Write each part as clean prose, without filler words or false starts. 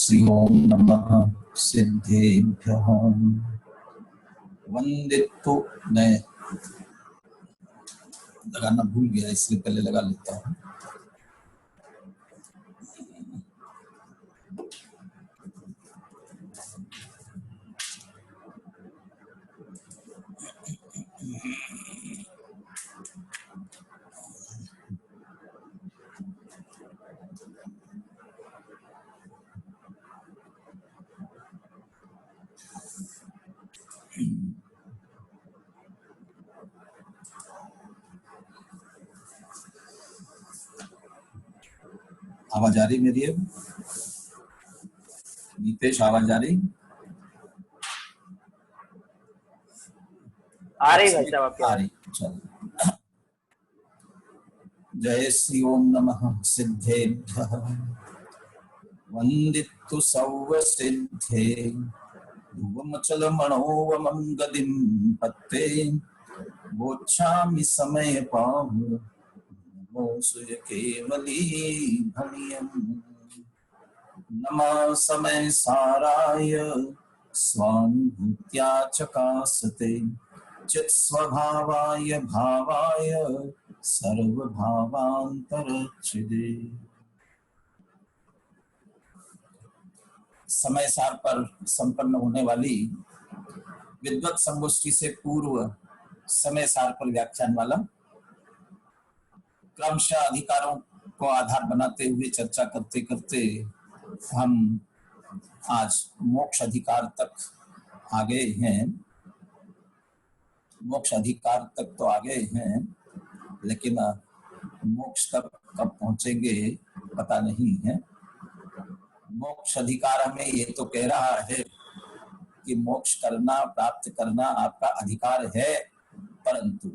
श्री ओम नमः सिद्धेभ्यः। वंदितो मैं लगाना भूल गया, इसलिए पहले लगा लेता हूँ। आवाज आ रही मेरी? अब नीतेश आवाज आ रही? आ रही भाई साहब आपकी आ रही। चलो, जय श्री ओम नमः सिद्धेभ्यः। वंदितु सौव सिद्धे ध्रुवमचल मनोवमं गतिं पत्ते वोच्छामि समय पाहु सूर्य केवली भनियम्। नमः समय साराय स्वानुभूत्या चकासते चित् स्वभावाय भावाय सर्वभावान्तरच्छिदे। समय सार पर संपन्न होने वाली विद्वत संगोष्ठी से पूर्व समय सार पर व्याख्यान वाला क्रमशः अधिकारों को आधार बनाते हुए चर्चा करते करते हम आज मोक्ष अधिकार तक आ गए हैं। मोक्ष अधिकार तक तो आ गए हैं, लेकिन मोक्ष तक कब पहुंचेंगे पता नहीं है। मोक्ष अधिकार हमें ये तो कह रहा है कि मोक्ष करना, प्राप्त करना आपका अधिकार है, परंतु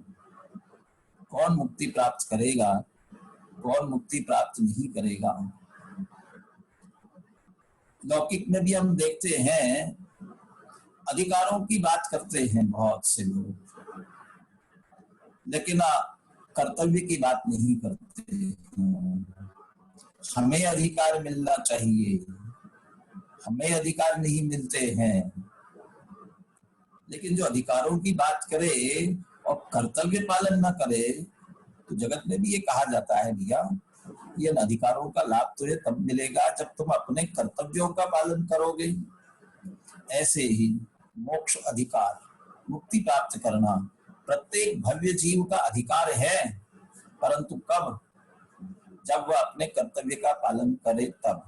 कौन मुक्ति प्राप्त करेगा, कौन मुक्ति प्राप्त नहीं करेगा। लौकिक में भी हम देखते हैं, अधिकारों की बात करते हैं बहुत से लोग, लेकिन कर्तव्य की बात नहीं करते। हमें अधिकार मिलना चाहिए, हमें अधिकार नहीं मिलते हैं। लेकिन जो अधिकारों की बात करे और कर्तव्य पालन न करे, तो जगत में भी ये कहा जाता है भैया, ये अधिकारों का लाभ तुझे तब मिलेगा जब तुम अपने कर्तव्यों का पालन करोगे। ऐसे ही मोक्ष अधिकार, मुक्ति प्राप्त करना प्रत्येक भव्य जीव का अधिकार है, परंतु कब? जब वह अपने कर्तव्य का पालन करे तब।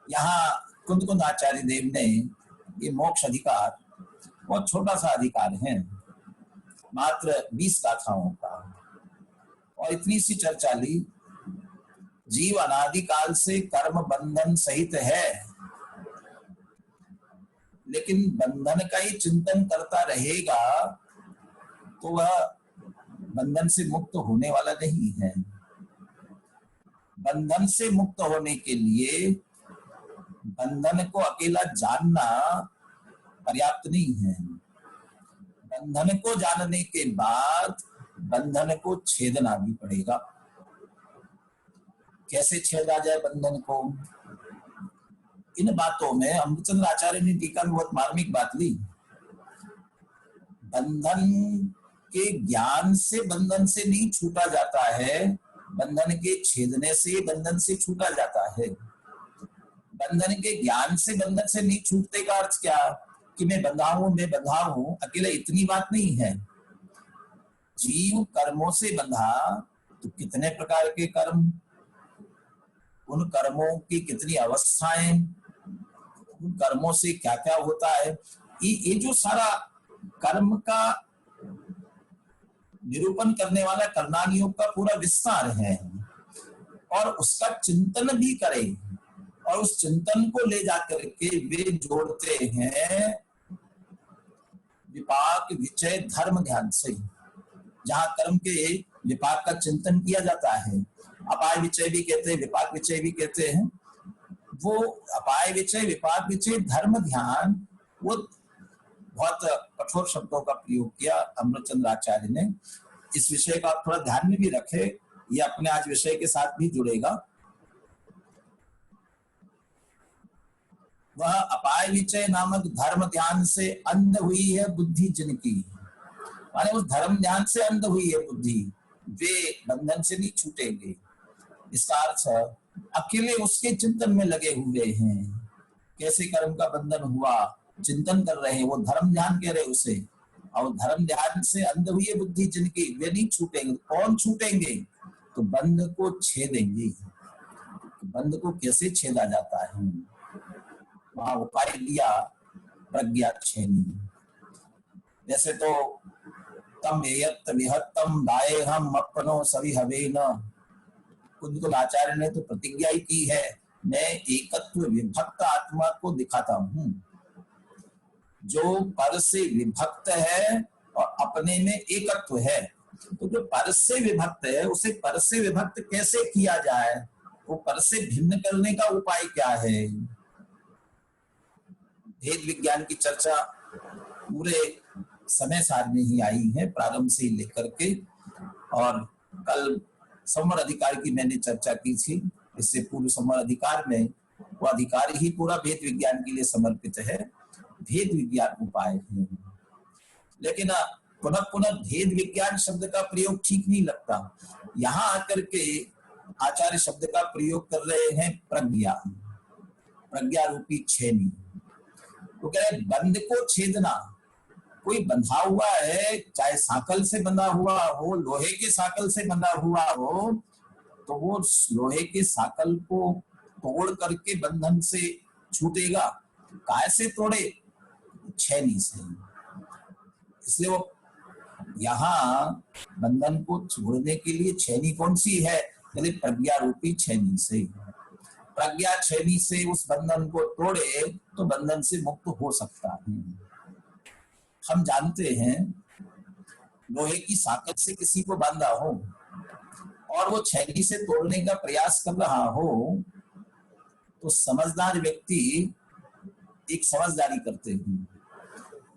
यहाँ कुंद आचार्य देव ने ये मोक्ष अधिकार बहुत छोटा सा अधिकार है, मात्र 20 गाथाओं का, और इतनी सी चर्चा ली। जीव अनादिकाल से कर्म बंधन सहित है, लेकिन बंधन का ही चिंतन करता रहेगा तो वह बंधन से मुक्त होने वाला नहीं है। बंधन से मुक्त होने के लिए बंधन को अकेला जानना पर्याप्त नहीं है। बंधन को जानने के बाद बंधन को छेदना भी पड़ेगा। कैसे छेदा जाए बंधन को? इन बातों में अमृतचंद्र आचार्य ने टीका में बहुत मार्मिक बात ली। बंधन के ज्ञान से बंधन से नहीं छूटा जाता है, बंधन के छेदने से बंधन से छूटा जाता है। बंधन के ज्ञान से बंधन से नहीं छूटने का अर्थ क्या? कि मैं बंधा हूं, अकेले इतनी बात नहीं है। जीव कर्मों से बंधा, तो कितने प्रकार के कर्म, उन कर्मों की कितनी अवस्थाएं, उन कर्मों से क्या क्या होता है, ये जो सारा कर्म का निरूपण करने वाला कर्णान योग का पूरा विस्तार है, और उसका चिंतन भी करें, और उस चिंतन को ले जाकर के वे जोड़ते हैं विपाक विचय धर्म ध्यान से। जहां कर्म के विपाक का चिंतन किया जाता है, अपाय विचय भी कहते हैं, विपाक विचय भी कहते हैं, वो अपाय विचय, विपाक विचय, धर्म ध्यान, वो बहुत कठोर शब्दों का प्रयोग किया अमृतचंद्र आचार्य ने। इस विषय का आप थोड़ा ध्यान में भी रखें, ये अपने आज विषय के साथ भी जुड़ेगा। वह अपाय विचय नामक धर्म ध्यान से अंध हुई है बुद्धि जिनकी, माने उस धर्म ध्यान से अंध हुई है बुद्धि, वे बंधन से नहीं छूटेंगे। इसका अर्थ अकेले उसके चिंतन में लगे हुए हैं, कैसे कर्म का बंधन हुआ चिंतन कर रहे हैं, वो धर्म ध्यान कह रहे उसे, और धर्म ध्यान से अंध हुई है बुद्धि जिनकी, वे नहीं छूटेंगे। कौन छूटेंगे? तो बंध को छेदेंगे। बंध को कैसे छेदा जाता है? वहां उपाय दिया प्रज्ञा छेनी। जैसे तो तम एयत विहत्तम दाये हम अपनो सभी हवे न, कुछ आचार्य ने तो प्रतिज्ञा ही की है, मैं एकत्व विभक्त आत्मा को दिखाता हूं, जो पर से विभक्त है और अपने में एकत्व है। तो जो पर से विभक्त है उसे पर से विभक्त कैसे किया जाए, वो पर से भिन्न करने का उपाय क्या है? भेद विज्ञान की चर्चा पूरे समय सार में ही आई है, प्रारंभ से लेकर के, और कल संवर अधिकार की मैंने चर्चा की थी। इससे पूर्व संवर अधिकार में वो अधिकार ही पूरा भेद विज्ञान के लिए समर्पित है, भेद विज्ञान उपाय है। लेकिन पुनः पुनः भेद विज्ञान शब्द का प्रयोग ठीक नहीं लगता। यहाँ आकर के आचार्य शब्द का प्रयोग कर रहे हैं प्रज्ञा, प्रज्ञा रूपी छेनी। तो कह रहे बंध को छेदना, कोई बंधा हुआ है, चाहे साकल से बंधा हुआ हो, लोहे के साकल से बंधा हुआ हो, तो वो लोहे के साकल को तोड़ करके बंधन से छूटेगा। काय से तोड़े? छेनी से। इसलिए वो यहाँ बंधन को छोड़ने के लिए छेनी कौन सी है? यदि प्रज्ञा रूपी छेनी से, प्रज्ञा छेनी से उस बंधन को तोड़े तो बंधन से मुक्त हो सकता है। हम जानते हैं लोहे की साकल से किसी को बांधा हो और वो छेनी से तोड़ने का प्रयास कर रहा हो, तो समझदार व्यक्ति एक समझदारी करते हैं,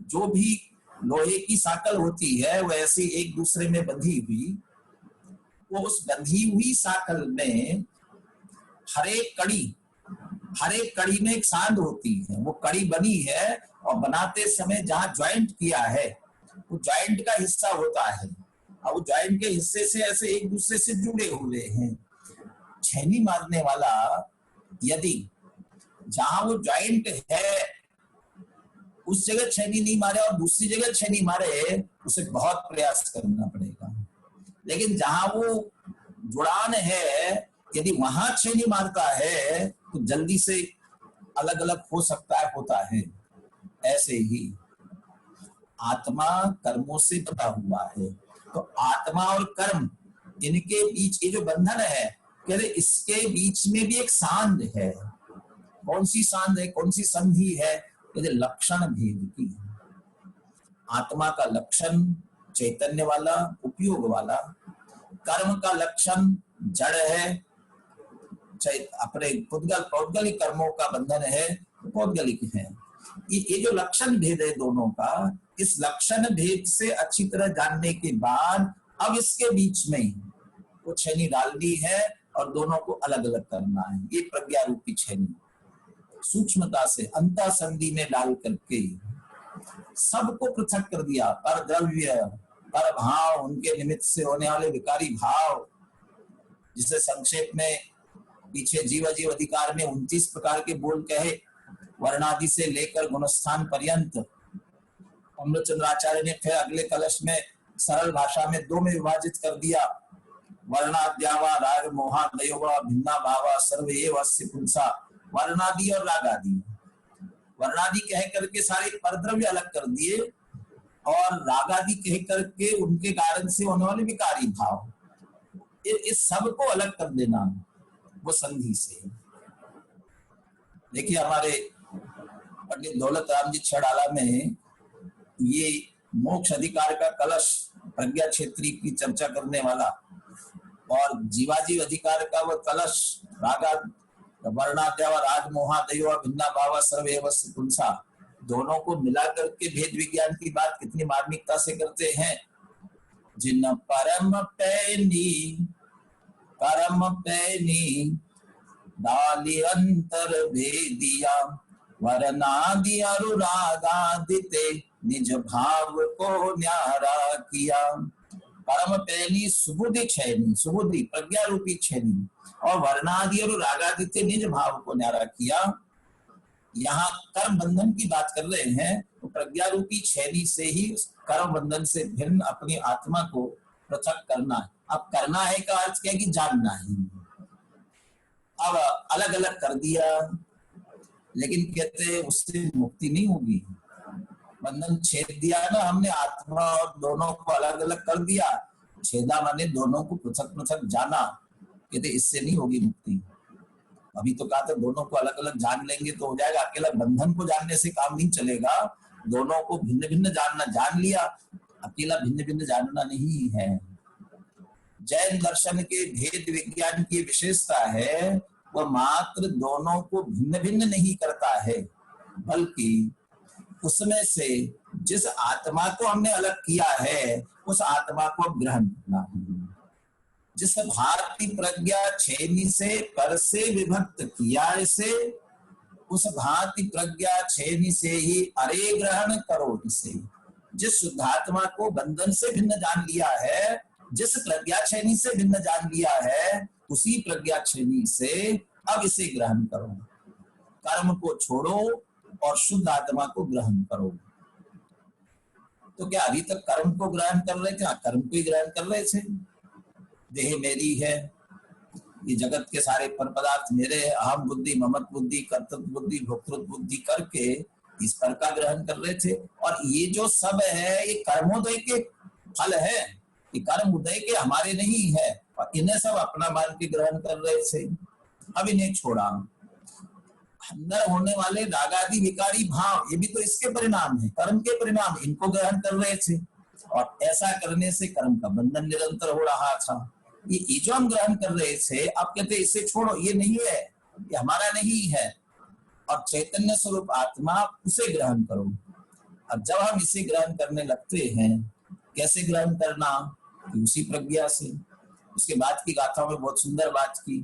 जो भी लोहे की साकल होती है वो ऐसे एक दूसरे में बंधी हुई, वो उस बंधी हुई साकल में हर एक कड़ी में एक सांध होती है। वो कड़ी बनी है और बनाते समय जहां ज्वाइंट किया है वो ज्वाइंट का हिस्सा होता है, और वो ज्वाइंट के हिस्से से ऐसे एक दूसरे से जुड़े हुए हैं। छेनी मारने वाला यदि जहां वो ज्वाइंट है उस जगह छेनी नहीं मारे और दूसरी जगह छेनी मारे, उसे बहुत प्रयास करना पड़ेगा। लेकिन जहां वो जुड़ान है, यदि वहां छेनी मारता है तो जल्दी से अलग अलग हो सकता है, होता है। ऐसे ही आत्मा कर्मों से बंधा हुआ है, तो आत्मा और कर्म इनके बीच ये जो बंधन है, कह रहे इसके बीच में भी एक सांध है। कौन सी सांध है, कौन सी संधि है? कहते लक्षण भेद की। आत्मा का लक्षण चैतन्य वाला, उपयोग वाला, कर्म का लक्षण जड़ है, अपने पौद्गलिक कर्मों का बंधन है, पौद्गलिक है। ये जो लक्षण भेद है दोनों का, इस लक्षण भेद से अच्छी तरह जानने के बाद अब इसके बीच में वो छेनी डालनी है और दोनों को अलग अलग करना है। ये प्रज्ञा रूपी छेनी सूक्ष्मता से अंतः संधि में डाल करके सबको पृथक कर दिया। पर द्रव्य, पर भाव, उनके निमित्त से होने वाले विकारी भाव, जिसे संक्षेप में पीछे जीव अधिकार में 29 प्रकार के बोल कहे, वर्णादि से लेकर गुणस्थान पर्यंत। अमृतचंद्राचार्य ने फिर अगले कलश में सरल भाषा में 2 में विभाजित कर दिया। वर्णाद्यावा राग मोहा दयोवा भिन्ना भावा सर्वएव अस्य पुंसा। वर्णादि और रागादि, वर्णादि कह करके सारे परद्रव्य अलग कर दिए और रागादि कह करके उनके कारण से होने वाले विकारी भाव, इस सब को अलग कर देना वो संधि से। देखिए हमारे पंडित दौलत राम जी छड़ाला में ये मोक्ष अधिकार का कलश प्रज्ञा क्षेत्री की चर्चा करने वाला और जीवाजीव अधिकार का वो कलश रागा वर्णाद्यावा राग मोहा दयोवा भिन्ना भावा सर्वएव अस्य पुंसा, दोनों को मिला करके भेद विज्ञान की बात कितनी मार्मिकता से करते हैं। जिन परम पैनी डाली अंतर भेदिया, वरनादि अनुरागादिते निज भाव को न्यारा किया। परम पैनी सुबुद्धि छैनी, सुबुद्धि प्रज्ञा रूपी छैनी, और वर्णादि और रागादित्य निज भाव को न्यारा किया। यहाँ कर्म बंधन की बात कर रहे हैं, तो प्रज्ञा रूपी छैनी से ही कर्म बंधन से भिन्न अपनी आत्मा को पृथक करना है। अब करना है का अर्थ क्या है कि जानना है। अब अलग अलग कर दिया, लेकिन कहते हैं उससे मुक्ति नहीं होगी। बंधन छेद दिया ना हमने, आत्मा और दोनों को अलग अलग कर दिया, छेदा माने दोनों को पृथक पृथक जाना, कहते इससे नहीं होगी मुक्ति। अभी तो कहा था दोनों को अलग अलग जान लेंगे तो हो जाएगा, अकेला बंधन को जानने से काम नहीं चलेगा, दोनों को भिन्न भिन्न जानना। जान लिया, अकेला भिन्न भिन्न जानना नहीं है। जैन दर्शन के भेद विज्ञान की विशेषता है, वह मात्र दोनों को भिन्न भिन्न नहीं करता है, बल्कि उसमें से जिस आत्मा को हमने अलग किया है उस आत्मा को ग्रहण करना है। जिस भांति प्रज्ञा छैनी से पर से विभक्त किया इसे, उस भांति प्रज्ञा छैनी से ही अरे ग्रहण करो इसे। जिस शुद्धात्मा को बंधन से भिन्न जान लिया है, जिस प्रज्ञा छैनी से भिन्न जान लिया है, उसी प्रज्ञा छैनी से अब इसे ग्रहण करो। कर्म को छोड़ो और शुद्ध आत्मा को ग्रहण करो। तो क्या अभी तक कर्म को ग्रहण कर रहे थे? कर्म को ही ग्रहण कर रहे थे। देह मेरी है, ये जगत के सारे पर पदार्थ मेरे, अहम बुद्धि, ममत बुद्धि, कर्तव्य बुद्धि, भोक्तृत्व बुद्धि करके इस पर का ग्रहण कर रहे थे। और ये जो सब है ये कर्मोदय के फल है, ये कर्म उदय के हमारे नहीं है, और इन्हें सब अपना मान के ग्रहण कर रहे थे। अब इन्हें छोड़ा। अंदर होने वाले रागादि विकारी भाव, ये भी तो इसके परिणाम है, कर्म के परिणाम, इनको ग्रहण कर रहे थे। और ऐसा करने से कर्म का बंधन निरंतर हो रहा था। ये जो हम ग्रहण कर रहे थे, अब कहते इसे छोड़ो, ये नहीं है, ये हमारा नहीं है, और चैतन्य स्वरूप आत्मा उसे ग्रहण करो। अब जब हम इसे ग्रहण करने लगते हैं, कैसे ग्रहण करना? उसी प्रज्ञा से। उसके बाद की गाथा में बहुत सुंदर बात की।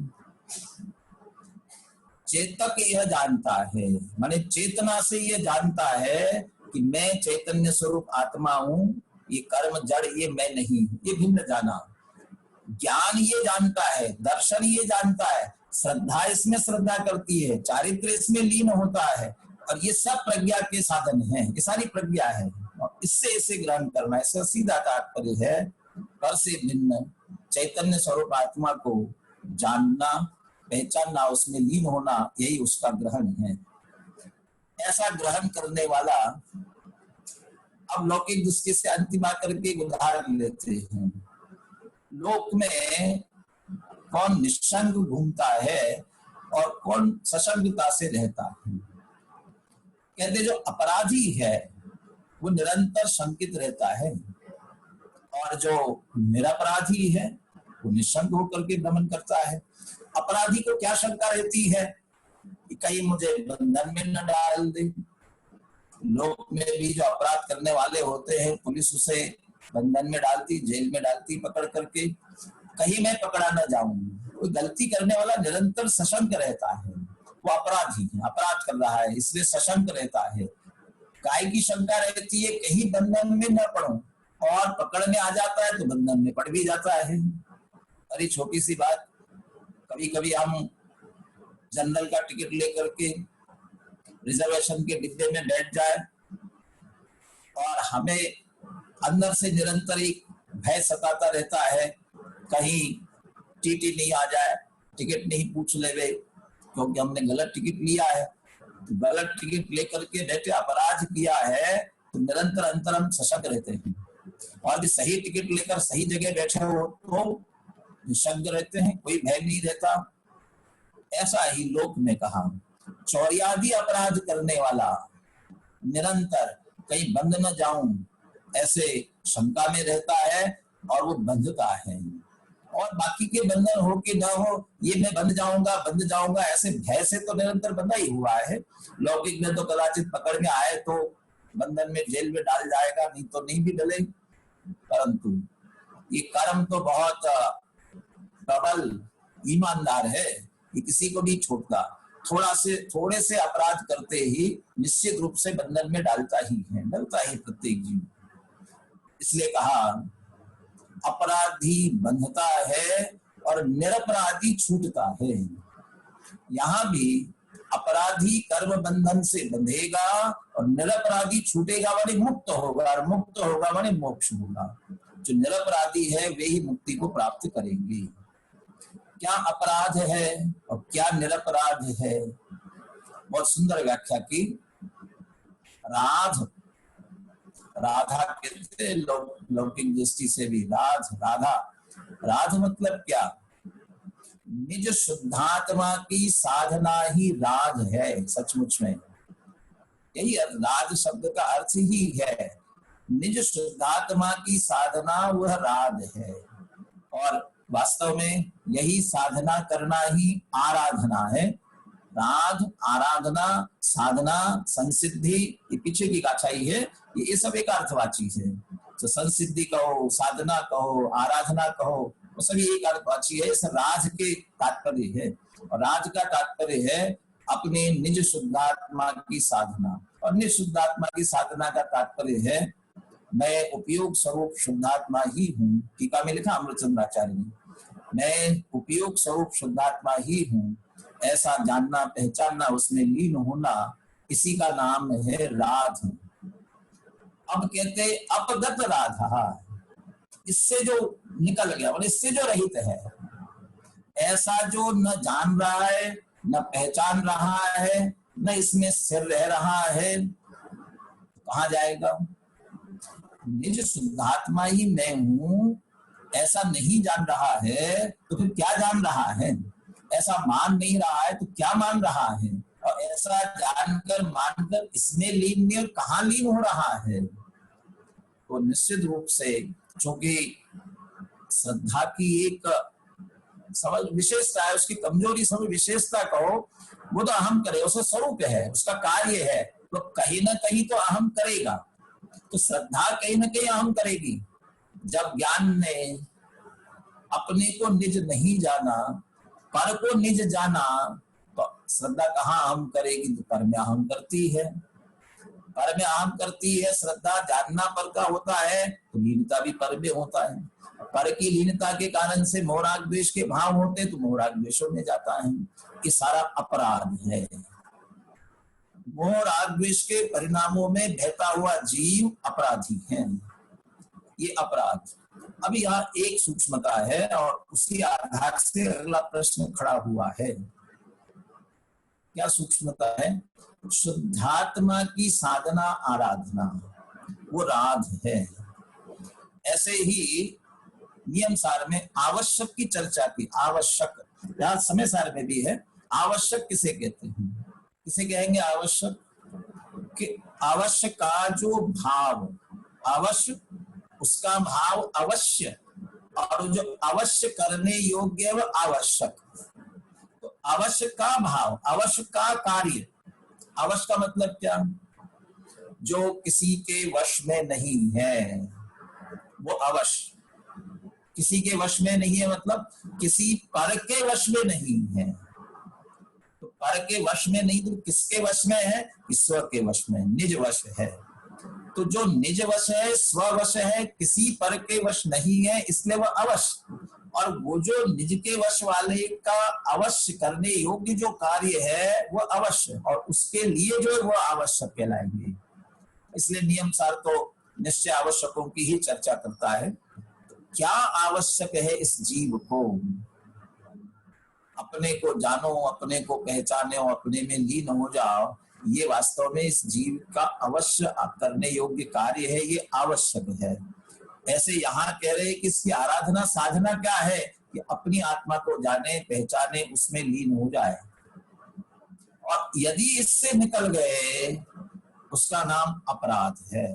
चेतक यह जानता है, माने चेतना से यह जानता है कि मैं चैतन्य स्वरूप आत्मा हूं, ये कर्म जड़ ये मैं नहीं, ये भिन्न जाना। ज्ञान ये जानता है, दर्शन ये जानता है, श्रद्धा इसमें श्रद्धा करती है, चारित्र इसमें लीन होता है, और ये सब प्रज्ञा के साधन हैं, ये सारी प्रज्ञा है। और इससे इसे ग्रहण करना, इसका सीधा तात्पर्य है पर से भिन्न चैतन्य स्वरूप आत्मा को जानना, पहचानना, उसमें लीन होना, यही उसका ग्रहण है। ऐसा ग्रहण करने वाला, अब लौकिक दृष्टि से अंतिम आकर के उदाहरण लेते हैं। लोक में कौन निसंग घूमता है और कौन सशंगता से रहता है? कहते जो अपराधी है वो निरंतर शंकित रहता है, और जो निरपराधी है वो निसंग होकर के भ्रमण करता है। अपराधी को क्या शंका रहती है कि कहीं मुझे बंधन में न डाल दे। लोक में भी जो अपराध करने वाले होते हैं, पुलिस उसे बंधन में डालती, जेल में डालती पकड़ करके, कहीं मैं पकड़ा न जाऊं। कोई गलती करने वाला निरंतर सशंक रहता है, वो अपराधी है, अपराध कर रहा है, इसलिए सशंक रहता है। काय की शंका रहती है कहीं बंधन में न पड़ो, और पकड़ने आ जाता है तो बंधन में पड़ भी जाता है। अरे छोटी सी बात, कभी कभी हम जनरल का टिकट लेकर के रिजर्वेशन के डिब्बे में बैठ जाए और हमें अंदर से निरंतर एक भय सताता रहता है, कहीं टीटी नहीं आ जाए, टिकट नहीं पूछ ले, क्योंकि हमने गलत टिकट लिया है। तो गलत टिकट लेकर के बैठे, अपराध किया है, तो निरंतर अंतर हम सशक्त रहते हैं। और भी सही टिकट लेकर सही जगह बैठे हो तो निसंग रहते हैं, कोई भय नहीं रहता। ऐसा ही लोक में कहा, चौर्यादि अपराध करने वाला निरंतर कहीं बंध न जाऊं ऐसे शंका में रहता है, और वो बंधता है। और बाकी के बंधन हो कि ना हो, ये मैं बंध जाऊंगा ऐसे भय से तो निरंतर बंधा ही हुआ है। लौकिक में तो कदाचित पकड़ में आए तो बंधन में, जेल में डाल जाएगा, नहीं तो नहीं भी डले। परंतु ये कर्म तो बहुत प्रबल ईमानदार है, ये किसी को नहीं छोड़ता। थोड़े से अपराध करते ही निश्चित रूप से बंधन में डालता ही प्रत्येक जीव। इसलिए कहा अपराधी बंधता है और निरपराधी छूटता है। यहाँ भी अपराधी कर्म बंधन से बंधेगा और निरपराधी छूटेगा माने मुक्त होगा, और मुक्त होगा माने मोक्ष होगा। जो निरपराधी है वे ही मुक्ति को प्राप्त करेंगे। क्या अपराध है और क्या निरपराध है, बहुत सुंदर व्याख्या की। राधा कहते लौकिक दृष्टि से भी राधा मतलब क्या? निज शुद्धात्मा की साधना ही राज है। सचमुच में यही राज शब्द का अर्थ ही है। निज शुद्धात्मा की साधना वह राज है, और वास्तव में यही साधना करना ही आराधना है। राध, आराधना, साधना, संसिद्धि, ये पीछे की गाथाई है। ये सब एक अर्थवाची है। तो संसिद्धि कहो, साधना कहो, आराधना कहो, वो सभी एक अर्थवाची है। इस राज के तात्पर्य है, और राज का तात्पर्य है अपने निज शुद्धात्मा की साधना। और निज शुद्धात्मा की साधना का तात्पर्य है मैं उपयोग स्वरूप शुद्धात्मा ही हूँ। टीका में लिखा अमृतचंद्राचार्य ने, मैं उपयोग स्वरूप शुद्धात्मा ही हूँ, ऐसा जानना, पहचानना, उसमें लीन होना, इसी का नाम है राध। अब कहते अपगत राधा, इससे जो निकल गया और इससे जो रहित है, ऐसा जो न जान रहा है, न पहचान रहा है, न इसमें स्थिर रह रहा है, कहाँ जाएगा? निज शुद्धात्मा ही मैं हूं ऐसा नहीं जान रहा है तो फिर क्या जान रहा है? ऐसा मान नहीं रहा है तो क्या मान रहा है? और ऐसा जानकर मानकर इसमें लीन नहीं, और कहाँ लीन हो रहा है? तो निश्चित रूप से चूंकि श्रद्धा की एक समझ विशेषता है, उसकी कमजोरी समझ विशेषता कहो, वो तो अहम करे, उसका स्वरूप है, उसका कार्य है, तो कहीं ना कहीं तो अहम करेगा। तो श्रद्धा कहीं ना कहीं अहम करेगी। जब ज्ञान ने अपने को निज नहीं जाना, पर को निज जाना, तो श्रद्धा कहाँ अहम करेगी? तो पर में अहम करती है, पर में अहम करती है। श्रद्धा जानना पर का होता है तो लीनता भी पर में होता है। पर की लीनता के कारण से मोहराग द्वेष के भाव होते तो मोहराग द्वेषों में जाता है। ये सारा अपराध है। मोहराग द्वेष के परिणामों में बहता हुआ जीव अपराधी है। ये अपराध। अब यहाँ एक सूक्ष्मता है और उसी आधार से अगला प्रश्न खड़ा हुआ है। क्या सूक्ष्मता है? शुद्धात्मा की साधना आराधना वो राध है। ऐसे ही नियम सार में आवश्यक की चर्चा की। आवश्यक यहाँ समय सार में भी है। आवश्यक किसे कहते हैं? किसे कहेंगे आवश्यक? कि आवश्यक का जो भाव, अवश्य उसका भाव अवश्य, और जो अवश्य करने योग्य वो आवश्यक। तो अवश्य का भाव, अवश्य का कार्य। अवश्य का मतलब क्या? जो किसी के वश में नहीं है वो अवश्य। किसी के वश में नहीं है मतलब किसी पर के वश में नहीं है। तो पर के वश में नहीं तो किसके वश में है? ईश्वर के वश में, निज वश है। तो जो निज वश है, स्ववश है, किसी पर के वश नहीं है, इसलिए वह अवश्य। और वो जो निज के वश वाले का अवश्य करने योग्य जो कार्य है वो अवश्य, और उसके लिए जो है वो आवश्यक कहलाएंगे। इसलिए नियम सार तो निश्चय आवश्यकों की ही चर्चा करता है। क्या आवश्यक है इस जीव को? अपने को जानो, अपने को पहचाने, अपने में लीन हो जाओ, ये वास्तव में इस जीव का अवश्य करने योग्य कार्य है, ये आवश्यक है। ऐसे यहाँ कह रहे हैं कि इसकी आराधना साधना क्या है? कि अपनी आत्मा को जाने, पहचाने, उसमें लीन हो जाए। और यदि इससे निकल गए उसका नाम अपराध है,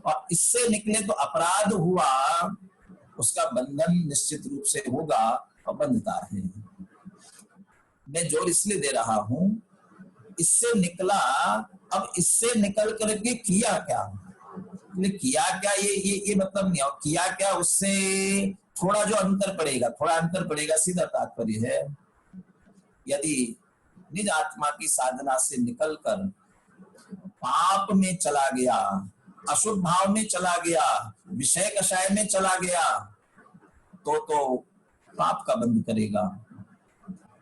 और इससे निकले तो अपराध हुआ, उसका बंधन निश्चित रूप से होगा और बंधता है। मैं जोर इसलिए दे रहा हूं, इससे निकला, अब इससे निकल करके किया क्या? किया क्या ये मतलब नहीं। और किया क्या उससे थोड़ा जो अंतर पड़ेगा, थोड़ा अंतर पड़ेगा, सीधा तात्पर्य है। यदि निज आत्मा की साधना से निकलकर पाप में चला गया, अशुभ भाव में चला गया, विषय कषाय में चला गया, तो पाप का बंध करेगा।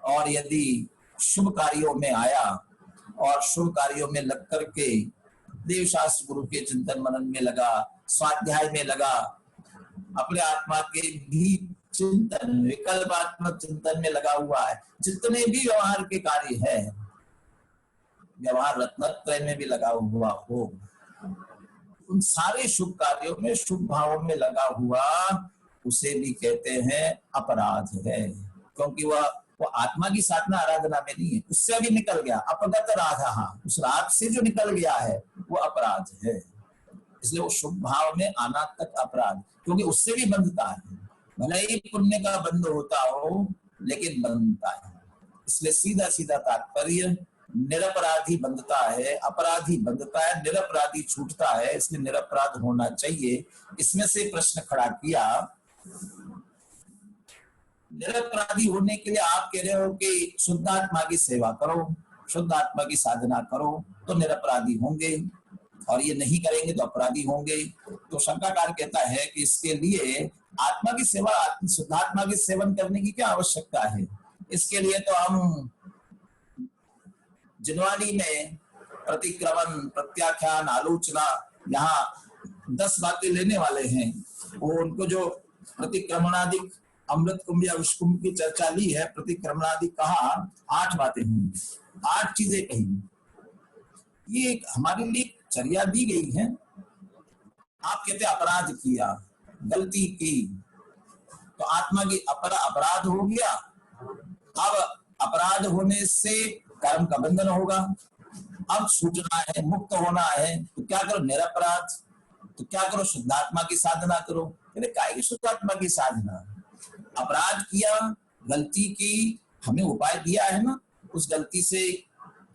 और यदि शुभ कार्यों में आया और शुभ कार्यों में लग करके देव शास्त्र गुरु के चिंतन मनन में लगा, स्वाध्याय में लगा, अपने आत्मा के भी चिंतन, विकल्पात्मक चिंतन में लगा हुआ है, जितने भी व्यवहार के कार्य है, व्यवहार रत्नत्रय में भी लगा हुआ हो, उन सारे शुभ कार्यों में, शुभ भावों में लगा हुआ, उसे भी कहते हैं अपराध है। क्योंकि वो आत्मा की साधना आराधना में नहीं है, उससे अभी निकल गया, अपगत राधा, उस राग से जो निकल गया है वो अपराध है। इसलिए वो शुभ भाव में आना तक अपराध, क्योंकि उससे भी बंधता है, भले ही पुण्य का बंध होता हो लेकिन बंधता है। इसलिए सीधा सीधा तात्पर्य, निरपराधी बंधता है, अपराधी बंधता है, निरपराधी छूटता है, इसलिए निरपराध होना चाहिए। इसमें से प्रश्न खड़ा किया, निरपराधी होने के लिए आप कह रहे हो कि शुद्ध आत्मा की सेवा करो, शुद्ध आत्मा की साधना करो तो निरपराधी होंगे, और ये नहीं करेंगे तो अपराधी होंगे। तो शंकाकार कहता है कि इसके लिए आत्मा की सेवा, शुद्धात्मा के सेवन करने की क्या आवश्यकता है? इसके लिए तो हम जिनवानी में प्रतिक्रमण, प्रत्याख्यान, आलोचना, यहाँ 10 बातें लेने वाले हैं। वो उनको जो प्रतिक्रमणादिक अमृत कुंभ या विष कुंभ की चर्चा ली है, प्रतिक्रमणादिक कहा, 8 बातें होंगी, 8 चीजें कही। ये हमारे लिए चर्या दी गई है। आप कहते अपराध किया, गलती की, तो आत्मा की अपराध हो गया। अब अपराध होने से कर्म का बंधन होगा। अब छूटना है, मुक्त होना है, तो क्या करो? निरपराध। तो क्या करो? शुद्धात्मा की साधना करो। कहते काय की शुद्धात्मा की साधना? अपराध किया, गलती की, हमें उपाय दिया है ना उस गलती से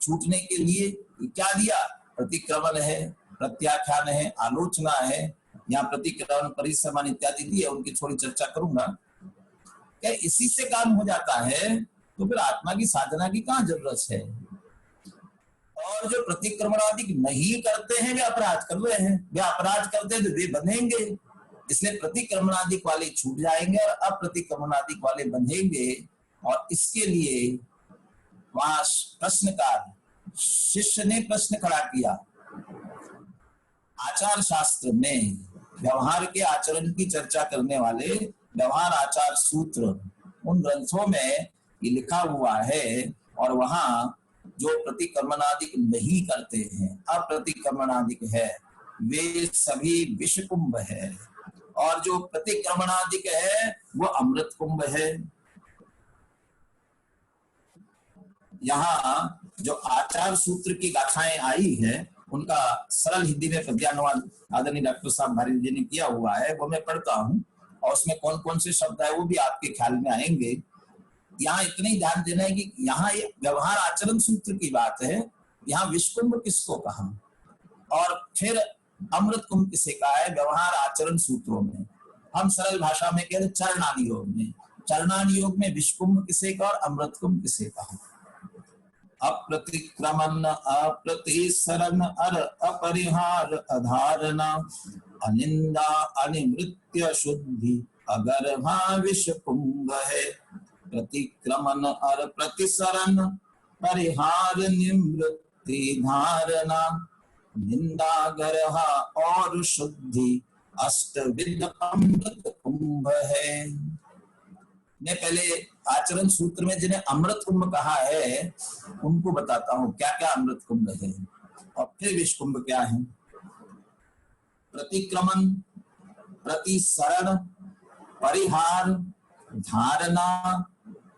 छूटने के लिए। क्या दिया? प्रतिक्रमण है, प्रत्याख्यान है, आलोचना है, यहाँ प्रतिक्रमण, परिसमान इत्यादि दिए, उनकी थोड़ी चर्चा करूंगा। क्या इसी से काम हो जाता है? तो फिर आत्मा की साधना की कहाँ जरूरत है? और जो प्रतिक्रमणादि नहीं करते हैं वे अपराध कर रहे हैं, वे अपराध करते हैं तो वे बंधेंगे। इसलिए प्रतिक्रमणादिक वाले छूट जाएंगे और अप्रतिक्रमणादिक वाले बंधेंगे। और इसके लिए वहां प्रश्नकार शिष्य ने प्रश्न खड़ा किया, आचार शास्त्र में व्यवहार के आचरण की चर्चा करने वाले व्यवहार आचार सूत्र, उन ग्रंथों में ये लिखा हुआ है, और वहां जो प्रतिक्रमणादिक नहीं करते हैं, अप्रतिक्रमणादिक है, वे सभी विष कुंभ है, और जो प्रतिक्रमणादिक है वो अमृत कुंभ है। यहाँ जो आचार सूत्र की गाथाएं आई है, उनका सरल हिंदी में पद्यानुवाद आदरणीय डॉक्टर साहब भारती जी ने किया हुआ है, वो मैं पढ़ता हूँ, और उसमें कौन कौन से शब्द है वो भी आपके ख्याल में आएंगे। यहाँ इतने ही ध्यान देना है कि यहाँ एक व्यवहार आचरण सूत्र की बात है, यहाँ विष कुंभ किसको कहा, और फिर अमृत कुंभ किसे कहा है व्यवहार आचरण सूत्रों में। हम सरल भाषा में कहते चरणानि योग में, चरणानि योग में विष कुंभ किसे कहा और अमृत कुंभ किसे कहा। अप्रतिक्रमण, अप्रतिसरण, अपरिहार, अधारणा, अनिंदा, अनिवृत्य, शुद्धि, अगर्भा विष कुंभ है। प्रतिक्रमण और प्रतिसरण, परिहार, निवृत्ति, धारणा, निंदा, गर्हा और शुद्धि, अष्टविध अमृत कुंभ है। मैं पहले आचरण सूत्र में जिन्हें अमृत कुंभ कहा है उनको बताता हूँ क्या क्या अमृत कुंभ है, और फिर विष कुंभ क्या है। प्रतिक्रमण, प्रतिसरण, परिहार, धारणा,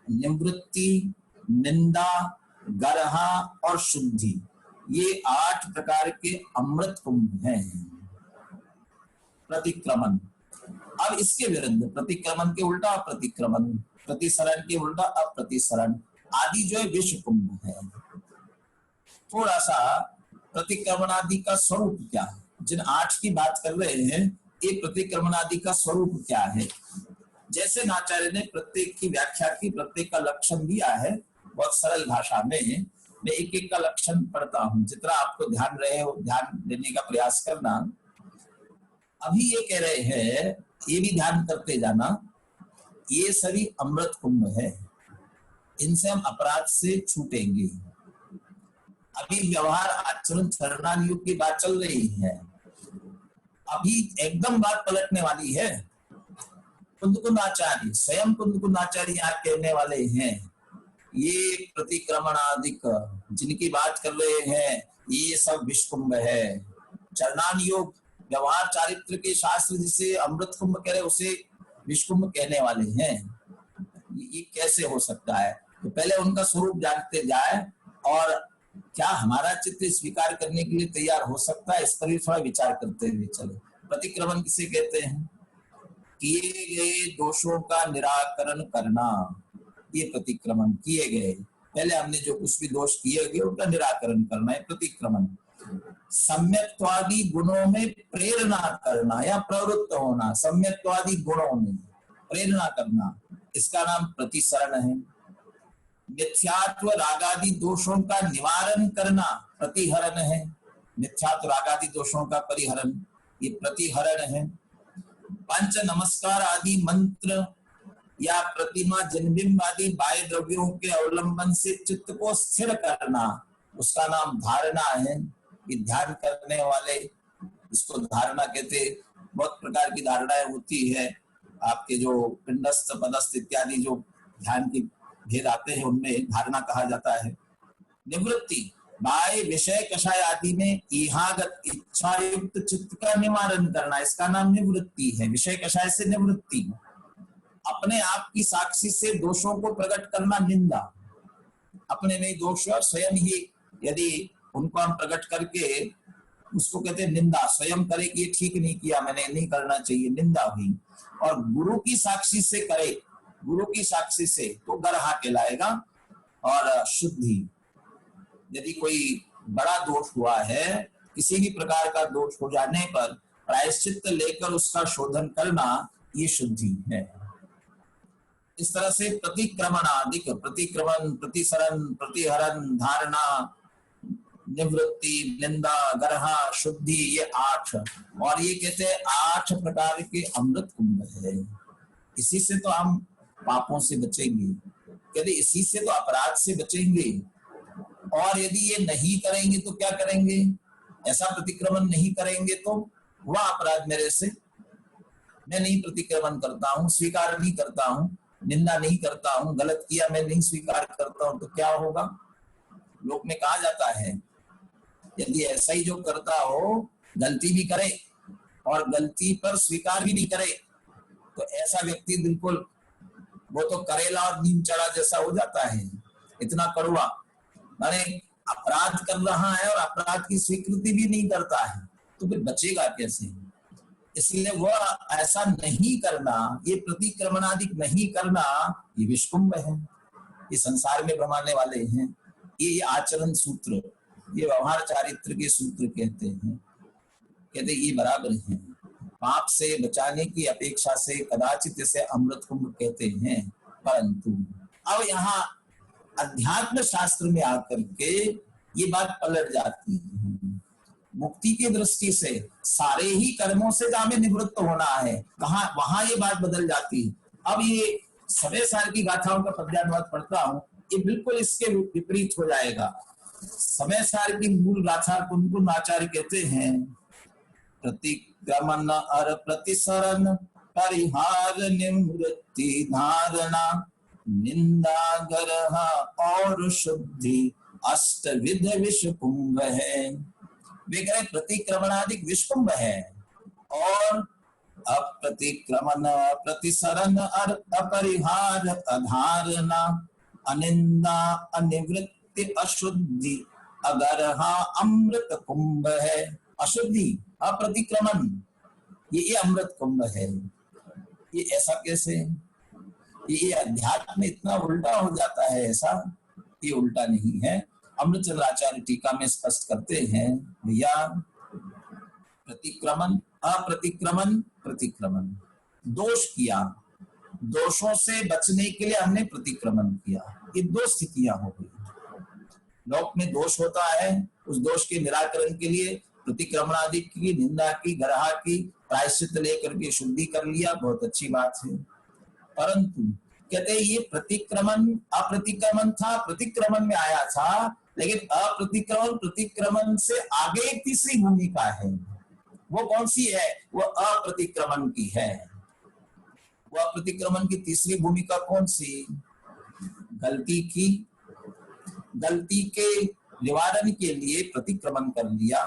निवृत्ति, निंदा, गर्हा और शुद्धि, ये 8 प्रकार के अमृत कुंभ हैं। प्रतिक्रमण, अब इसके विरुद्ध प्रतिक्रमण के उल्टा अप्रतिक्रमण, प्रतिसरण के उल्टा अप्रतिसरण आदि जो है विष कुंभ है। थोड़ा सा प्रतिक्रमण आदि का स्वरूप क्या है, जिन 8 की बात कर रहे हैं, एक प्रतिक्रमण आदि का स्वरूप क्या है। जैसे आचार्य ने प्रत्येक की व्याख्या की, प्रत्येक का लक्षण दिया है, बहुत सरल भाषा में मैं एक एक का लक्षण पढ़ता हूं, जितना आपको ध्यान रहे हो ध्यान देने का प्रयास करना। अभी ये कह रहे हैं, ये भी ध्यान करते जाना, ये सभी अमृत कुंभ है, इनसे हम अपराध से छूटेंगे। अभी व्यवहार आचरण चरणान योग की बात चल रही है, अभी एकदम बात पलटने वाली है। कुंद आचार्य, स्वयं कुंद आचार्य यहाँ कहने वाले हैं, ये प्रतिक्रमणादिक जिनकी बात कर रहे हैं, ये सब विषकुंभ है। चरणान योग व्यवहार चारित्र के शास्त्र जिसे अमृत कुंभ कह रहे, उसे विषकुंभ कहने वाले हैं। ये कैसे हो सकता है? तो पहले उनका स्वरूप जानते जाए, और क्या हमारा चित्त स्वीकार करने के लिए तैयार हो सकता है, इस पर भी थोड़ा विचार करते हुए चले। प्रतिक्रमण किसे कहते हैं? किए गए दोषों का निराकरण करना, ये प्रतिक्रमण। किए गए, पहले हमने जो कुछ भी दोष किए गए उनका निराकरण करना है प्रतिक्रमण। सम्यक्त्वादि गुणों में प्रेरणा करना या प्रवृत्त होना, सम्यक्त्वादि गुणों में प्रेरणा करना, इसका नाम प्रतिसरण है। मिथ्यात्व रागादि दोषों का निवारण करना प्रतिहरण है। मिथ्यात्व रागादि दोषों का परिहरण, ये प्रतिहरण है। पंच नमस्कार आदि मंत्र या प्रतिमा जन्मबिंब आदि बाह्य द्रव्यों के अवलंबन से चित्त को स्थिर करना, उसका नाम धारणा है। ये ध्यान करने वाले इसको धारणा कहते। बहुत प्रकार की धारणाएं होती है, आपके जो पिंडस्थ पदस्थ इत्यादि जो ध्यान के भेद आते हैं, उनमें धारणा कहा जाता है। निवृत्ति, बाह्य विषय कषाय आदि में इहागत इच्छा युक्त चित्त का निवारण करना, इसका नाम निवृत्ति है। विषय कषाय से निवृत्ति। अपने आप की साक्षी से दोषों को प्रकट करना निंदा, अपने में दोष और स्वयं ही यदि उनको हम प्रकट करके उसको कहते हैं निंदा। स्वयं करे कि ये ठीक नहीं किया मैंने, नहीं करना चाहिए, निंदा हुई। और गुरु की साक्षी से करे, गुरु की साक्षी से तो गरहा कहलाएगा। और शुद्धि, यदि कोई बड़ा दोष हुआ है, किसी भी प्रकार का दोष हो जाने पर प्रायश्चित्त लेकर उसका शोधन करना, ये शुद्धि है। इस तरह से प्रतिक्रमणादिक, प्रतिक्रमण, प्रतिसरण, प्रतिहरण, धारणा, निवृत्ति, निंदा, गरहा, शुद्धि, ये 8। और ये कहते हैं 8 प्रकार के अमृत कुंभ है। इसी से तो हम पापों से बचेंगे, कहते इसी से तो अपराध से बचेंगे। और यदि ये नहीं करेंगे तो क्या करेंगे? ऐसा प्रतिक्रमण नहीं करेंगे तो वह अपराध मेरे से, मैं नहीं प्रतिक्रमण करता हूँ, स्वीकार नहीं करता हूँ, निंदा नहीं करता हूँ, गलत किया मैं नहीं स्वीकार करता हूँ, तो क्या होगा? लोक में कहा जाता है, यदि ऐसा ही जो करता हो, गलती भी करे और गलती पर स्वीकार भी नहीं करे, तो ऐसा व्यक्ति बिल्कुल वो तो करेला और नीम चढ़ा जैसा हो जाता है, इतना कड़वा। माने अपराध कर रहा है और अपराध की स्वीकृति भी नहीं करता है, तो फिर बचेगा कैसे? इसलिए वह ऐसा नहीं करना, ये प्रतिक्रमणादिक नहीं करना, ये विषकुंभ है। ये संसार में भ्रमाने वाले हैं। ये आचरण सूत्र, ये व्यवहार चारित्र के सूत्र कहते हैं। कहते ये बराबर हैं। पाप से बचाने की अपेक्षा से कदाचित इसे अमृत कुंभ कहते हैं। परंतु अब यहाँ अध्यात्म शास्त्र में आकर के ये बात पलट जाती है। मुक्ति की दृष्टि से सारे ही कर्मों से हमें निवृत्त होना है, कहा वहां ये बात बदल जाती है। अब ये समय सार की गाथाओं का पद्यानुवाद पढ़ता हूँ, ये बिल्कुल इसके विपरीत हो जाएगा। समय सार की मूल गाथा कुंद आचार्य कहते हैं, प्रतिक्रमण और प्रतिसरण परिहार निवृत्ति धारणा निंदा गरहा और शुद्धि अष्टविध विषकुंभ है। वे कहे प्रतिक्रमणादिक विषकुंभ है, और अप्रतिक्रमण प्रतिसरण और अपरिहार अधारणा अनिंदा अनिवृत्ति अशुद्धि अगरहा अमृत कुंभ है। अशुद्धि अप्रतिक्रमण ये अमृत कुंभ है। ये ऐसा कैसे? ये अध्यात्म में इतना उल्टा हो जाता है ऐसा? ये उल्टा नहीं है। अमृतचंद्र आचार्य टीका में स्पष्ट करते हैं, भैया प्रतिक्रमण अप्रतिक्रमण, प्रतिक्रमण दोष किया दोषों से बचने के लिए हमने प्रतिक्रमण किया। ये दो स्थितियां हो गई। लोक में दोष होता है, उस दोष के निराकरण के लिए प्रतिक्रमण आदि की, निंदा की, ग्रहा की, प्रायश्चित लेकर के शुद्धि कर लिया, बहुत अच्छी बात है। परंतु कहते हैं ये प्रतिक्रमण अप्रतिक्रमण था, प्रतिक्रमण में आया था, लेकिन अप्रतिक्रमण प्रतिक्रमण से आगे एक तीसरी भूमिका है। वो कौन सी है? वो अप्रतिक्रमण की है। वो अप्रतिक्रमण की तीसरी भूमिका कौन सी? गलती की, गलती के निवारण के लिए प्रतिक्रमण कर लिया।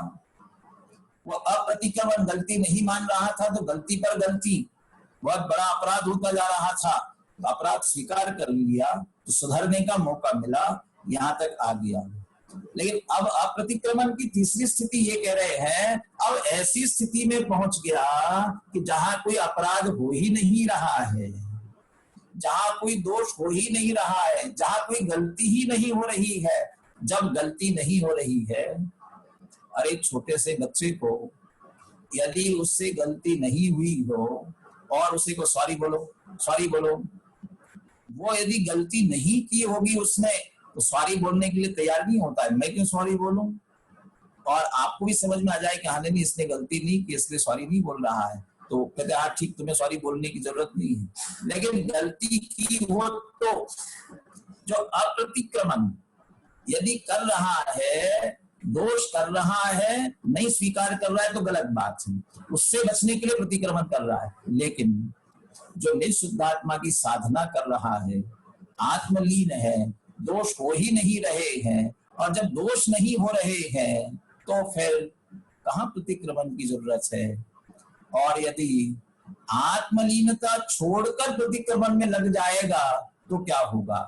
वो अप्रतिक्रमण गलती नहीं मान रहा था, तो गलती पर गलती, बहुत बड़ा अपराध होता जा रहा था, तो अपराध स्वीकार कर लिया, तो सुधरने का मौका मिला, यहां तक आ गया। लेकिन अब अप्रतिक्रमण की तीसरी स्थिति ये कह रहे हैं, अब ऐसी स्थिति में पहुंच गया कि जहां कोई अपराध हो ही नहीं रहा है, जहां कोई दोष हो ही नहीं रहा है, जहां कोई गलती ही नहीं हो रही है। जब गलती नहीं हो रही है, अरे छोटे से बच्चे को यदि उससे गलती नहीं हुई हो और उसे को सॉरी बोलो, सॉरी बोलो, वो यदि गलती नहीं की होगी उसने, तो सॉरी बोलने के लिए तैयार नहीं होता है। मैं क्यों सॉरी बोलूं? और आपको भी समझ में आ जाए कि हाँ नहीं, इसने गलती नहीं की, इसलिए सॉरी नहीं बोल रहा है, तो कहते हाँ ठीक, तुम्हें सॉरी बोलने की जरूरत नहीं है। लेकिन गलती की हो तो जो अप्रतिक्रमण यदि कर रहा है, दोष कर रहा है, नहीं स्वीकार कर रहा है, तो गलत बात है, उससे बचने के लिए प्रतिक्रमण कर रहा है। लेकिन जो निज शुद्धात्मा की साधना कर रहा है, आत्मलीन है, दोष हो ही नहीं रहे हैं, और जब दोष नहीं हो रहे हैं तो फिर कहाँ प्रतिक्रमण की जरूरत है? और यदि आत्मलीनता छोड़कर प्रतिक्रमण में लग जाएगा तो क्या होगा?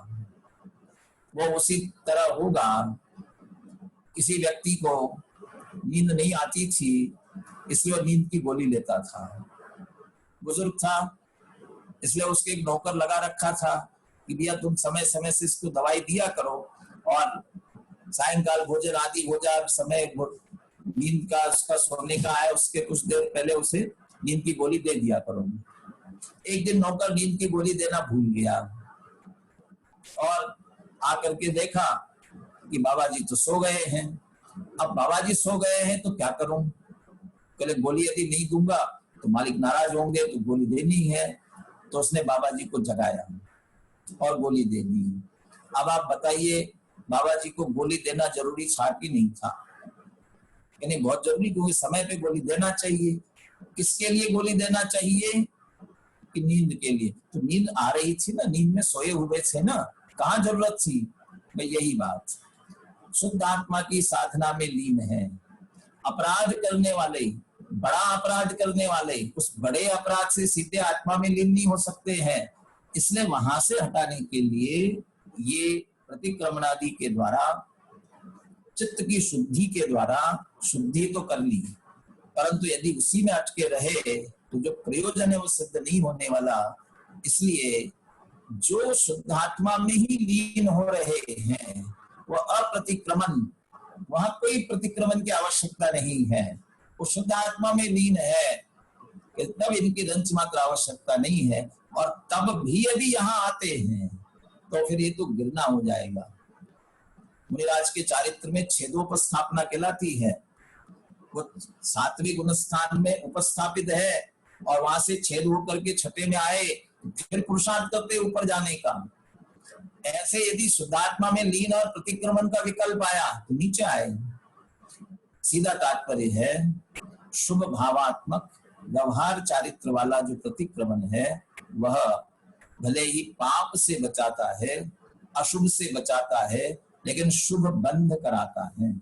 वो उसी तरह होगा, किसी व्यक्ति को नींद नहीं आती थी, इसलिए वो नींद की गोली लेता था। बुजुर्ग था, इसलिए उसके एक नौकर लगा रखा था कि भैया तुम समय समय से इसको दवाई दिया करो, और सायंकाल भोजन आदि हो जाए, समय नींद का उसका सोने का है, उसके कुछ देर पहले उसे नींद की गोली दे दिया करो। एक दिन नौकर नींद की गोली देना भूल गया और आकर के देखा कि बाबा जी तो सो गए हैं। अब बाबा जी सो गए हैं तो क्या करूं? पहले गोली यदि नहीं दूंगा तो मालिक नाराज होंगे, तो गोली देनी है। तो उसने बाबा जी को जगाया और गोली दे दी। अब आप बताइए, बाबा जी को गोली देना जरूरी था कि नहीं था? यानी बहुत जरूरी, क्योंकि समय पे गोली देना चाहिए। किसके लिए गोली देना चाहिए? कि नींद के लिए। तो नींद आ रही थी ना, नींद में सोए हुए थे ना, कहाँ जरूरत थी? मैं यही बात, शुद्ध आत्मा की साधना में लीन है। अपराध करने वाले, बड़ा अपराध करने वाले उस बड़े अपराध से सीधे आत्मा में लीन नहीं हो सकते हैं। इसलिए वहां से हटाने के लिए ये प्रतिक्रमणादि के द्वारा, चित्त की शुद्धि के द्वारा शुद्धि तो कर ली, परंतु यदि उसी में अटके रहे तो जो प्रयोजन है वो सिद्ध नहीं होने वाला। इसलिए जो शुद्धात्मा में ही लीन हो रहे हैं वो अप्रतिक्रमण, वहां कोई प्रतिक्रमण की आवश्यकता नहीं है। वो शुद्ध आत्मा में लीन है, तब इनकी रंच मात्र आवश्यकता नहीं है। और तब भी यदि यहाँ आते हैं तो फिर ये तो गिरना हो जाएगा। मुनिराज के चारित्र में छेदोपस्थापना कहलाती है। वो सात्विक गुण स्थान में उपस्थापित है और वहां से छेद होकर के छठे में आए, फिर पुरुषार्थ करते ऊपर जाने का। ऐसे यदि शुद्धात्मा में लीन और प्रतिक्रमण का विकल्प आया तो नीचे आए। सीधा तात्पर्य है, शुभ भावात्मक व्यवहार चारित्र वाला जो प्रतिक्रमण है वह भले ही पाप से बचाता है, अशुभ से बचाता है, लेकिन शुभ बंध कराता है।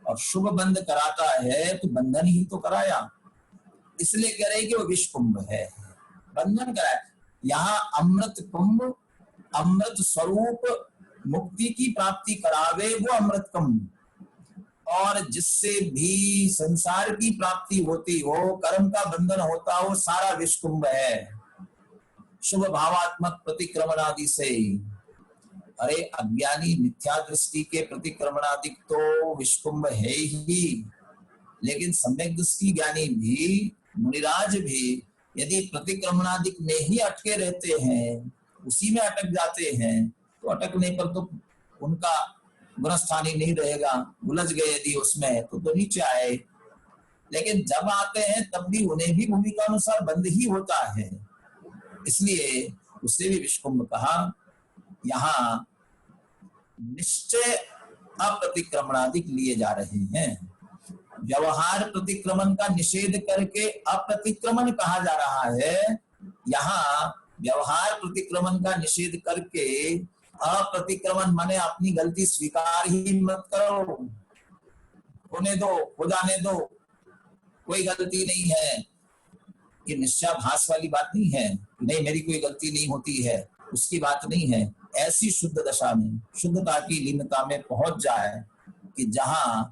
और शुभ बंध कराता है तो बंधन ही तो कराया, इसलिए कह रहे कि वो विष कुंभ है, बंधन कराया। यहाँ अमृत कुंभ, अमृत स्वरूप मुक्ति की प्राप्ति करावे वो अमृत कुंभ, और जिससे भी संसार की प्राप्ति होती हो, कर्म का बंधन होता हो, सारा विष कुंभ है। शुभ भावात्मक प्रतिक्रमणादि से, अरे अज्ञानी मिथ्या दृष्टि के प्रतिक्रमणादि तो विष्कुंभ है ही, लेकिन सम्यक दृष्टि ज्ञानी भी, मुनिराज भी यदि प्रतिक्रमणादि में ही अटके रहते हैं, उसी में अटक जाते हैं, तो अटकने पर तो उनका गुणस्थानी नहीं रहेगा। उलझ गए यदि उसमें तो नीचे आए। लेकिन जब आते हैं तब भी उन्हें भी भूमिका अनुसार बंद ही होता है, इसलिए उससे भी विष्कुंभ कहा। यहाँ निश्चय अप्रतिक्रमणादि लिए जा रहे हैं। व्यवहार प्रतिक्रमण का निषेध करके अप्रतिक्रमण कहा जा रहा है। यहाँ व्यवहार प्रतिक्रमण का निषेध करके अप्रतिक्रमण माने अपनी गलती स्वीकार ही मत करो, होने दो, हो जाने दो, कोई गलती नहीं है। ये निश्चयाभास वाली बात नहीं है, नहीं मेरी कोई गलती नहीं होती है, उसकी बात नहीं है। ऐसी शुद्ध दशा में, शुद्धता की लीनता में पहुंच जाए कि जहां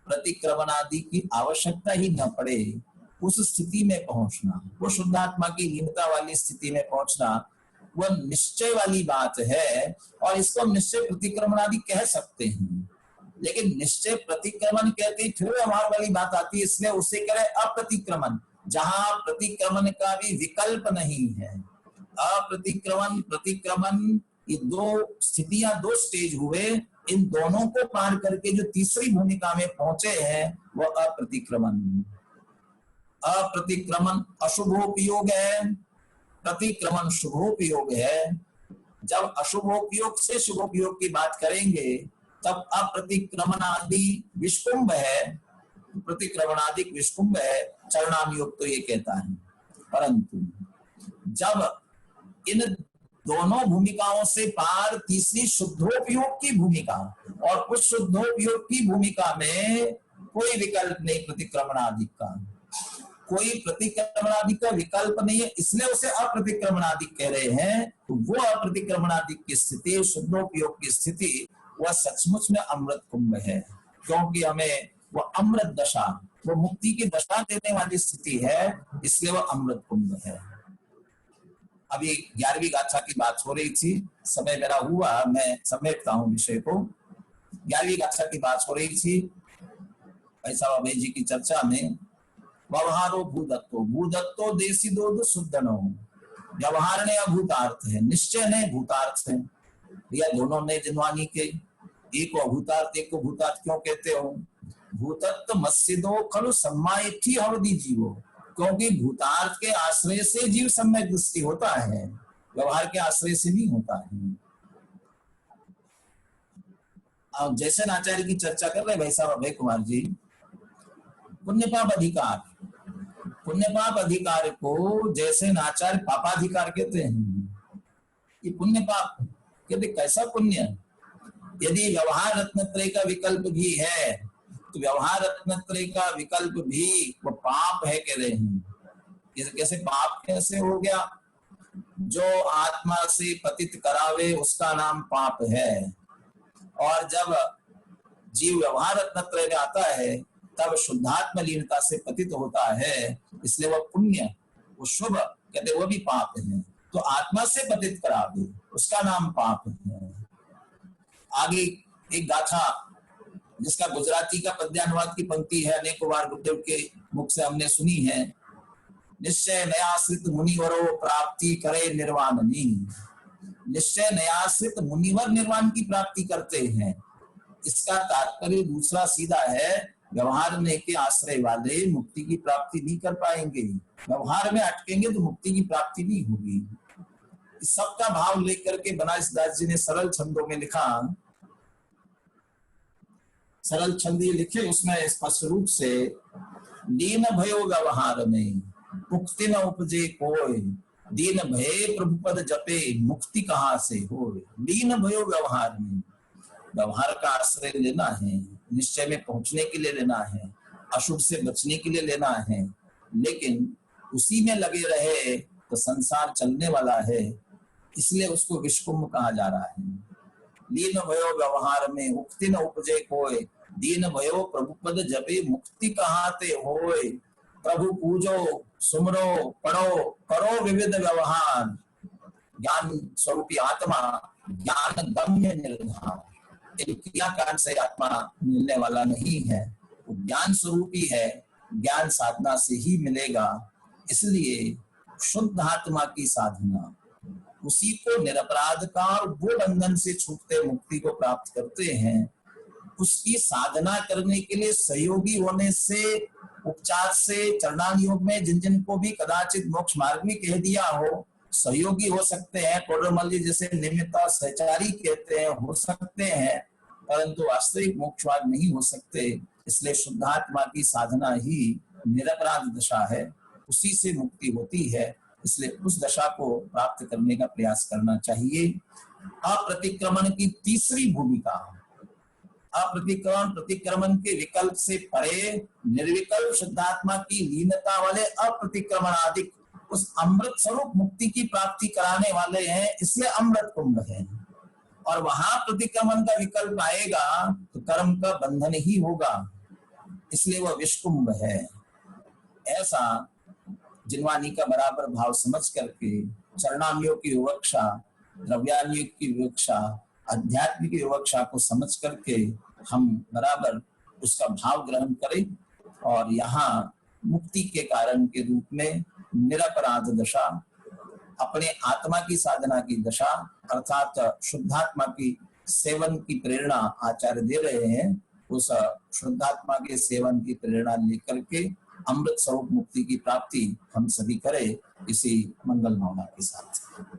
प्रतिक्रमण आदि की आवश्यकता ही न पड़े, उस स्थिति में पहुंचना, वो शुद्धात्मा की लीनता वाली स्थिति में पहुंचना, वह निश्चय वाली बात है। और इसको हम निश्चय प्रतिक्रमण आदि कह सकते हैं। लेकिन निश्चय प्रतिक्रमण कहते ही फिर व्यवहार वाली बात आती है, इसलिए उसे कह रहे अप्रतिक्रमण, जहां प्रतिक्रमण का भी विकल्प नहीं है। अप्रतिक्रमण, प्रतिक्रमण, ये दो स्थितियां, दो स्टेज हुए। इन दोनों को पार करके जो तीसरी भूमिका में पहुंचे हैं वह अप्रतिक्रमण। अप्रतिक्रमण अशुभोपयोग है, प्रतिक्रमण शुभोपयोग है। जब अशुभोपयोग से शुभोपयोग की बात करेंगे तब अप्रतिक्रमण आदि विष्कुंभ है, प्रतिक्रमणादि विष्कुंभ है, चरणानुयोग तो ये कहता है। परंतु जब इन दोनों भूमिकाओं से पार तीसरी शुद्धोपयोग की भूमिका, और उस शुद्धोपयोग की भूमिका में कोई विकल्प नहीं प्रतिक्रमणादि का, कोई प्रतिक्रमणादि का विकल्प नहीं है, इसलिए उसे अप्रतिक्रमणादि कह रहे हैं। तो वो अप्रतिक्रमणादि की स्थिति, शुद्धोपयोग की स्थिति, वह सचमुच में अमृत कुंभ है। क्योंकि हमें वो अमृत दशा, वो मुक्ति की दशा देने वाली स्थिति है, इसलिए वह अमृत कुंभ है। अभी 11वीं गाथा की बात हो रही थी, समय मेरा हुआ, मैं समेटता हूँ विषय को। 11वीं गाथा की बात हो रही थी ऐसा बाबा जी की चर्चा में। व्यवहारो भूदत्तो, भूदत्तो देसी दोध शुद्धनो। व्यवहार ने अभूतार्थ है, निश्चय ने भूतार्थ है। या दोनों ने जिनवानी के, एक को अभूतार्थ एक को भूतार्थ क्यों कहते हो? भूतत्व मस्जिदो खलु सम्मायठी हवदी जीवो, क्योंकि भूतार्थ के आश्रय से जीव सम्यक दृष्टि होता है, व्यवहार के आश्रय से नहीं होता है। अब जैसे आचार्य की चर्चा कर रहे भाई साहब अभय कुमार जी, पुण्य पाप अधिकार, पुण्य पाप अधिकार को जैसे आचार्य पापाधिकार कहते हैं। ये पुण्य पाप कहते कैसा पुण्य? यदि व्यवहार रत्नत्रय का विकल्प भी है तो व्यवहार रत्नत्रय का विकल्प भी वो पाप है कह रहे हैं। कैसे पाप कैसे हो गया? जो आत्मा से पतित करावे उसका नाम पाप है। और जब जीव व्यवहार रत्नत्रय में आता है तब शुद्धात्म लीनता से पतित होता है, इसलिए वह पुण्य, वो शुभ कहते वो भी पाप है। तो आत्मा से पतित करावे उसका नाम पाप है। आगे एक गाथा जिसका गुजराती का पद्यानुवाद की पंक्ति है, अनेकों बार गुरुदेव के मुख से हमने सुनी है। निश्चय नयाश्रित मुनिवरो प्राप्ति करे निर्वाण। निश्चय नयाश्रित मुनिवर निर्वाण की प्राप्ति करते हैं। इसका तात्पर्य दूसरा सीधा है, व्यवहार में के आश्रय वाले मुक्ति की प्राप्ति नहीं कर पाएंगे। व्यवहार में अटकेंगे तो मुक्ति की प्राप्ति नहीं होगी। इस सबका भाव लेकर के बनारस दास जी ने सरल छंदों में लिखा, सरल छंद लिखे, उसमें स्पष्ट रूप से लीन भयो व्यवहार में मुक्ति न उपजे कोय, दीन भय प्रभु पद जपे मुक्ति कहाँ से हो। लीन भयो व्यवहार में, व्यवहार का आश्रय लेना है, निश्चय में पहुंचने के लिए लेना है, अशुभ से बचने के लिए लेना है, लेकिन उसी में लगे रहे तो संसार चलने वाला है, इसलिए उसको विष्कुंभ कहा जा रहा है। लीन भयो व्यवहार में मुक्ति न उपजे कोय, दीन भयो प्रभु पद जपे मुक्ति कहाते होय। प्रभु पूजो सुमरो पढ़ो करो विविध व्यवहार, ज्ञान स्वरूपी आत्मा ज्ञान गम्य निर्धार। क्रिया कांड से आत्मा मिलने वाला नहीं है, वो ज्ञान स्वरूपी है, ज्ञान साधना से ही मिलेगा। इसलिए शुद्ध आत्मा की साधना, उसी को निरपराध का और वो बंधन से छूटते मुक्ति को प्राप्त करते हैं, उसकी साधना करने के लिए सहयोगी होने से, उपचार से, चरणान योग में जिन जिन को भी कदाचित मोक्ष मार्ग भी कह दिया हो, सहयोगी हो सकते हैं, टोडरमल जी जैसे निमित्ता सहचारी कहते हैं, हो सकते हैं, परंतु वास्तविक मोक्ष मार्ग नहीं हो सकते। इसलिए शुद्धात्मा की साधना ही निरपराध दशा है, उसी से मुक्ति होती है। इसलिए उस दशा को प्राप्त करने का प्रयास करना चाहिए। अप्रतिक्रमण की तीसरी भूमिका, अप्रतिक्रमण प्रतिक्रमण के विकल्प से परे निर्विकल्प शुद्धात्मा की लीनता वाले अप्रतिक्रमण आदि उस अमृत स्वरूप मुक्ति की प्राप्ति कराने वाले हैं, इसलिए अमृत कुंभ है। और वहां प्रतिक्रमण का विकल्प आएगा तो कर्म का बंधन ही होगा, इसलिए वह विषकुंभ है। ऐसा जिन्वानी का बराबर भाव समझ करके चरणान्यों की विवक्षा, द्रव्यान्यों की विवक्षा, आध्यात्मिक विवक्षा को समझ करके हम बराबर उसका भाव ग्रहण करें और यहाँ मुक्ति के कारण के रूप में निरपराध दशा, अपने आत्मा की साधना की दशा अर्थात शुद्धात्मा की सेवन की प्रेरणा आचार्य दे रहे हैं। उस शुद्धात्मा के सेवन की प्रेरणा लेकर के अमृत स्वरूप मुक्ति की प्राप्ति हम सभी करें, इसी मंगल भावना के साथ।